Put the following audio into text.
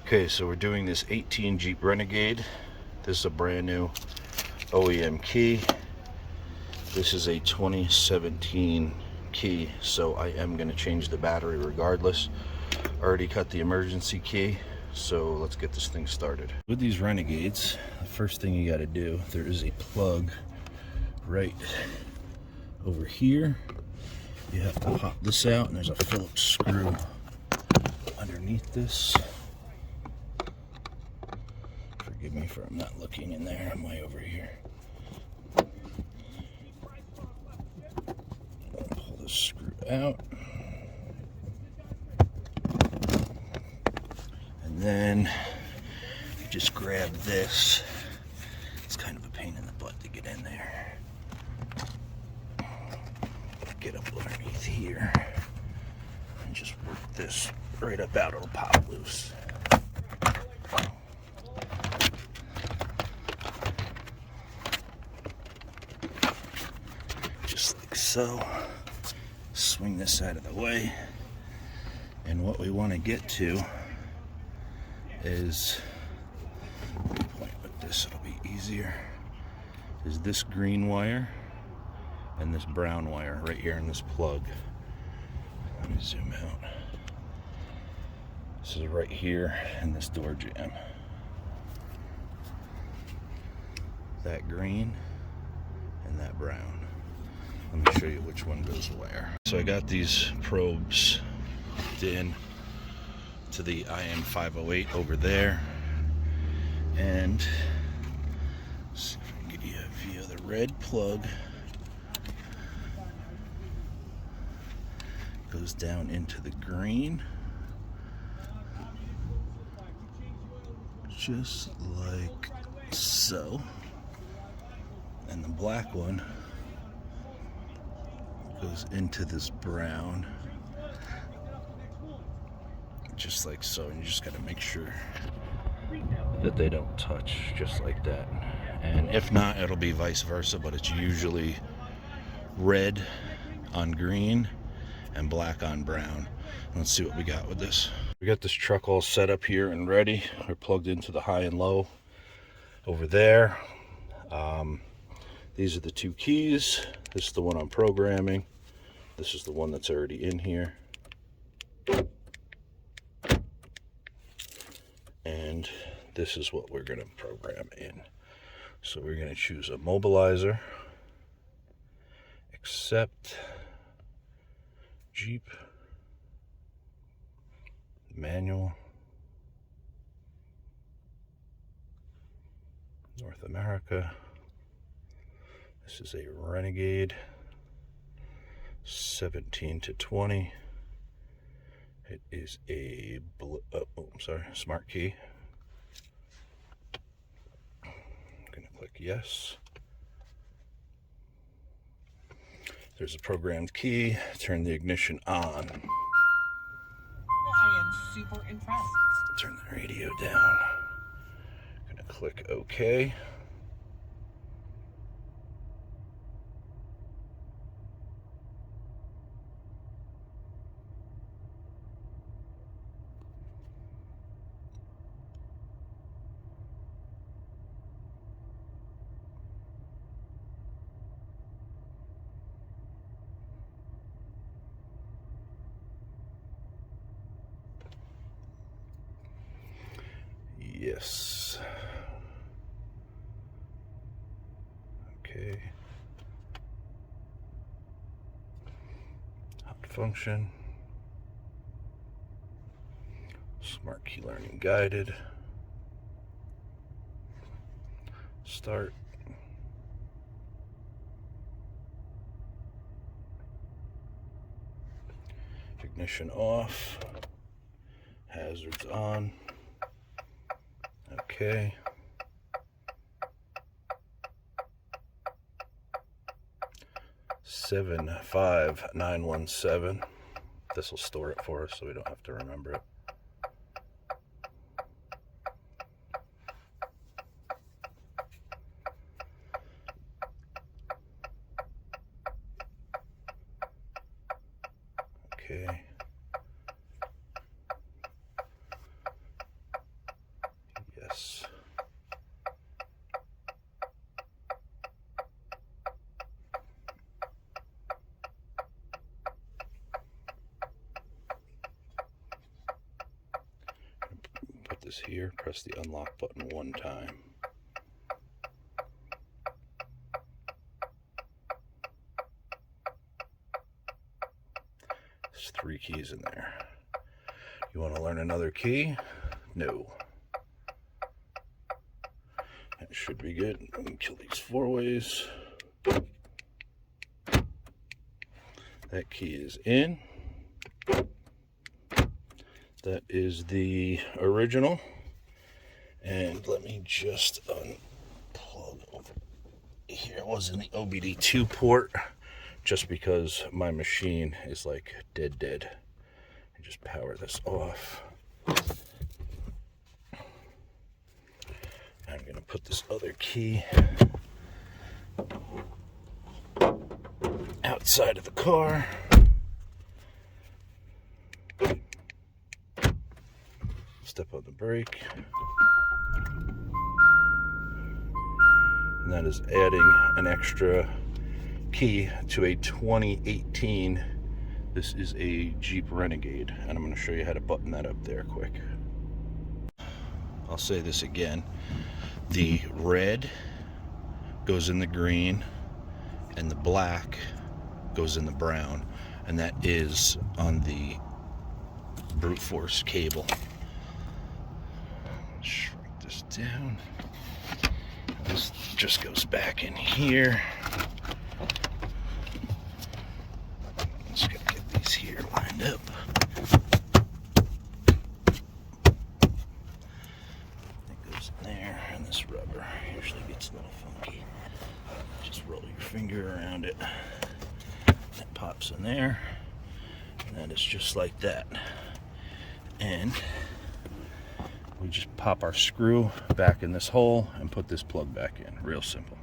Okay, so we're doing this 18 Jeep Renegade. This is a brand new OEM key. This is a 2017 key, so I am going to change the battery regardless. Already cut the emergency key, so let's get this thing started. With these Renegades, the first thing you got to do, there is a plug right over here. You have to pop this out, and there's a Phillips screw underneath this. Forgive me for I'm not looking in there, I'm way over here. Pull this screw out. And then you just grab this. It's kind of a pain in the butt to get in there. Get up underneath here and just work this right up out, it'll pop loose. Just like so. Swing this out of the way. And what we want to get to is, let me point with this, it'll be easier, is this green wire and this brown wire right here in this plug. Let me zoom out. This is right here in this door jamb. That green and that brown. Let me show you which one goes where. So I got these probes in to the IM508 over there, and let's see if I can get you a view of the red plug. Goes down into the green, just like so, and the black one goes into this brown, just like so. And you just got to make sure that they don't touch, just like that. And if not, it'll be vice versa, but it's usually red on green and black on brown. Let's see what we got with this. We got this truck all set up here and ready. We're plugged into the high and low over there. These are the two keys. This is the one I'm programming. This is the one that's already in here. And this is what we're going to program in. So we're going to choose a mobilizer, accept, Jeep, manual, North America. This is a Renegade 17 to 20. It is a smart key. I'm gonna click yes. There's a programmed key. Turn the ignition on. I am super impressed. Turn the radio down. Gonna click OK. Yes. Okay. Hot function. Smart key learning guided. Start. Ignition off. Hazards on. Okay. Seven 5917. This will store it for us so we don't have to remember it. Okay. this here, press the unlock button one time. There's 3 keys in there. You want to learn another key? No. That should be good. I'm going to kill these 4 ways. That key is in. That is the original. And let me just unplug over here. It was in the OBD2 port, just because my machine is like dead. I just power this off. I'm going to put this other key outside of the car. Step on the brake. And that is adding an extra key to a 2018. This is a Jeep Renegade, and I'm going to show you how to button that up there quick. I'll say this again. The red goes in the green, and the black goes in the brown, and that is on the brute force cable. Shrink this down. This just goes back in here. Just gotta get these here lined up. It goes in there, and this rubber usually gets a little funky. Just roll your finger around it. It pops in there, and that is just like that. And we just pop our screw back in this hole and put this plug back in. Real simple.